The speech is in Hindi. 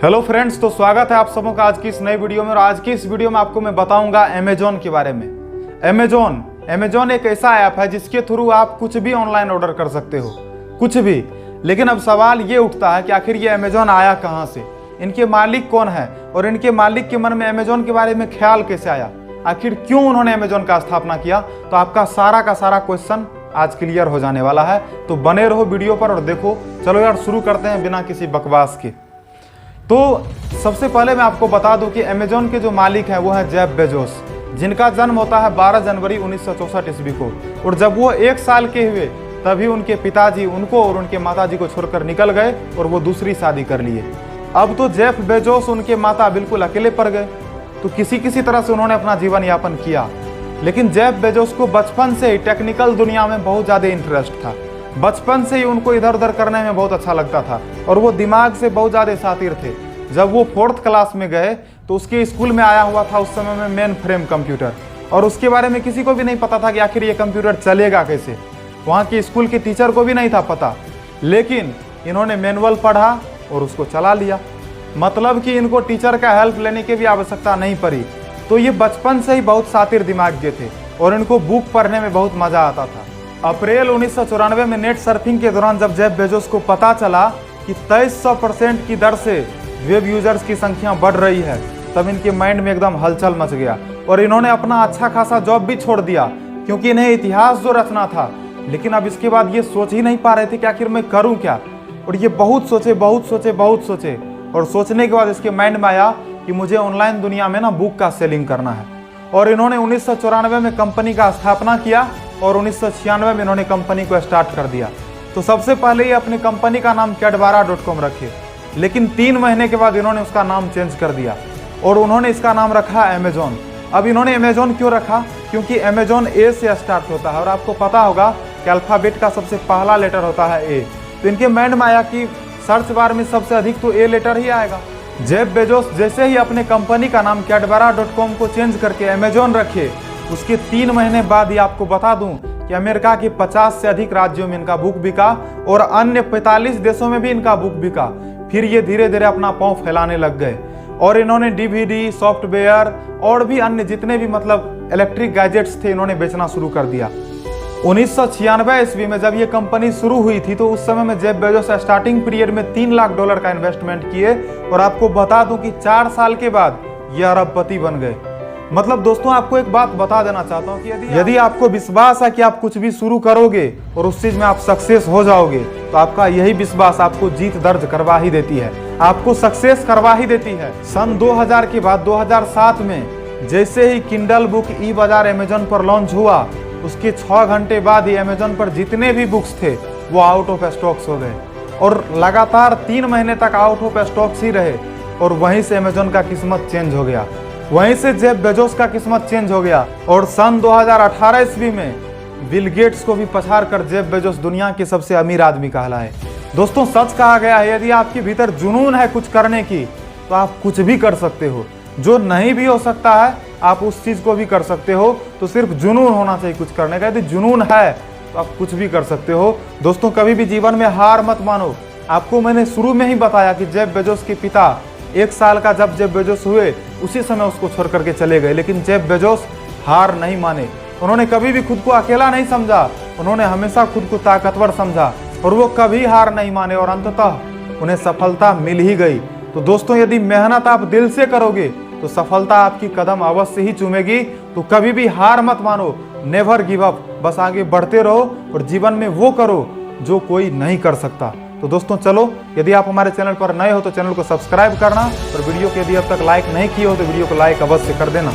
हेलो फ्रेंड्स, तो स्वागत है आप सबों का आज की इस नई वीडियो में। और आज की इस वीडियो में आपको मैं बताऊंगा अमेजोन के बारे में। अमेजोन एक ऐसा ऐप है जिसके थ्रू आप कुछ भी ऑनलाइन ऑर्डर कर सकते हो, कुछ भी। लेकिन अब सवाल ये उठता है कि आखिर ये अमेजोन आया कहाँ से, इनके मालिक कौन है और इनके मालिक के मन में अमेजोन के बारे में ख्याल कैसे आया, आखिर क्यों उन्होंने अमेजोन का स्थापना किया। तो आपका सारा का सारा क्वेश्चन आज क्लियर हो जाने वाला है, तो बने रहो वीडियो पर और देखो। चलो यार शुरू करते हैं बिना किसी बकवास के। तो सबसे पहले मैं आपको बता दूं कि अमेजोन के जो मालिक हैं वो है जेफ बेजोस, जिनका जन्म होता है 12 जनवरी 1964 ईस्वी को। और जब वो 1 साल के हुए तभी उनके पिताजी उनको और उनके माताजी को छोड़कर निकल गए और वो दूसरी शादी कर लिए। अब तो जेफ बेजोस उनके माता बिल्कुल अकेले पड़ गए, तो किसी तरह से उन्होंने अपना जीवन यापन किया। लेकिन जेफ बेजोस को बचपन से ही टेक्निकल दुनिया में बहुत ज़्यादा इंटरेस्ट था। बचपन से ही उनको इधर उधर करने में बहुत अच्छा लगता था और वो दिमाग से बहुत ज़्यादा शातिर थे। जब वो 4th क्लास में गए तो उसके स्कूल में आया हुआ था उस समय में मेन फ्रेम कंप्यूटर, और उसके बारे में किसी को भी नहीं पता था कि आखिर ये कंप्यूटर चलेगा कैसे। वहाँ के स्कूल के टीचर को भी नहीं था पता, लेकिन इन्होंने मैनुअल पढ़ा और उसको चला लिया। मतलब कि इनको टीचर का हेल्प लेने की भी आवश्यकता नहीं पड़ी। तो ये बचपन से ही बहुत शातिर दिमाग के थे और इनको बुक पढ़ने में बहुत मज़ा आता था। अप्रैल 1994 में नेट सर्फिंग के दौरान जब जेफ बेजोस को पता चला कि 2300% की दर से वेब यूजर्स की संख्या बढ़ रही है, तब इनके माइंड में एकदम हलचल मच गया और इन्होंने अपना अच्छा खासा जॉब भी छोड़ दिया, क्योंकि इन्हें इतिहास जो रचना था। लेकिन अब इसके बाद ये सोच ही नहीं पा रहे थे कि आखिर मैं करूं क्या। और ये बहुत सोचे और सोचने के बाद इसके माइंड में आया कि मुझे ऑनलाइन दुनिया में ना बुक का सेलिंग करना है। और इन्होंने 1994 में कंपनी का स्थापना किया और 1996 में इन्होंने कंपनी को स्टार्ट कर दिया। तो सबसे पहले ये अपनी कंपनी का नाम Cadvara.com रखे, लेकिन 3 महीने के बाद इन्होंने उसका नाम चेंज कर दिया और उन्होंने इसका नाम रखा अमेजोन। अब इन्होंने अमेजोन क्यों रखा, क्योंकि अमेजोन ए से स्टार्ट होता है और आपको पता होगा कि अल्फ़ाबेट का सबसे पहला लेटर होता है ए। तो इनके माइंड में आया कि सर्च बार में सबसे अधिक तो ए लेटर ही आएगा। जेफ बेजोस जैसे ही अपने कंपनी का नाम Cadvara.com को चेंज करके अमेजोन रखे, उसके 3 महीने बाद ही आपको बता दूं कि अमेरिका के 50 से अधिक राज्यों में इनका बुक बिका और अन्य 45 देशों में भी इनका बुक बिका। फिर ये धीरे धीरे अपना पांव फैलाने लग गए और इन्होंने डीवीडी, सॉफ्टवेयर और भी अन्य जितने भी मतलब इलेक्ट्रिक गैजेट्स थे इन्होंने बेचना शुरू कर दिया। 1996 ईस्वी में जब ये कंपनी शुरू हुई थी तो उस समय में जेफ बेजोस स्टार्टिंग पीरियड में $3 लाख का इन्वेस्टमेंट किए और आपको बता दूं कि 4 साल के बाद ये अरबपति बन गए। मतलब दोस्तों, आपको एक बात बता देना चाहता हूँ कि यदि आपको विश्वास है कि आप कुछ भी शुरू करोगे और उस चीज में आप सक्सेस हो जाओगे, तो आपका यही विश्वास आपको जीत दर्ज करवा ही देती है, आपको सक्सेस करवा ही देती है। सन 2000 के बाद 2007 में जैसे ही किंडल बुक ई बाजार अमेजोन पर लॉन्च हुआ, उसके 6 घंटे बाद ही अमेजोन पर जितने भी बुक्स थे वो आउट ऑफ स्टॉक्स हो गए और लगातार 3 महीने तक आउट ऑफ स्टॉक्स ही रहे। और वहीं से अमेजोन का किस्मत चेंज हो गया, वहीं से जेफ बेजोस का किस्मत चेंज हो गया और सन 2018 ईस्वी में बिल गेट्स को भी पछाड़ कर जेफ बेजोस दुनिया के सबसे अमीर आदमी कहलाए। दोस्तों, सच कहा गया है, यदि आपके भीतर जुनून है कुछ करने की तो आप कुछ भी कर सकते हो। जो नहीं भी हो सकता है आप उस चीज को भी कर सकते हो। तो सिर्फ जुनून होना चाहिए कुछ करने का। यदि जुनून है तो आप कुछ भी कर सकते हो। दोस्तों, कभी भी जीवन में हार मत मानो। आपको मैंने शुरू में ही बताया कि जेफ बेजोस के पिता 1 साल का जब जेफ बेजोस हुए उसी समय उसको छोड़ करके चले गए, लेकिन जेफ बेजोस हार नहीं माने। उन्होंने कभी भी खुद को अकेला नहीं समझा, उन्होंने हमेशा खुद को ताकतवर समझा और वो कभी हार नहीं माने और अंततः उन्हें सफलता मिल ही गई। तो दोस्तों, यदि मेहनत आप दिल से करोगे तो सफलता आपकी कदम अवश्य ही चूमेगी। तो कभी भी हार मत मानो, नेवर गिव अप, बस आगे बढ़ते रहो और जीवन में वो करो जो कोई नहीं कर सकता। तो दोस्तों चलो, यदि आप हमारे चैनल पर नए हो तो चैनल को सब्सक्राइब करना और वीडियो को यदि अब तक लाइक नहीं किए हो तो वीडियो को लाइक अवश्य कर देना।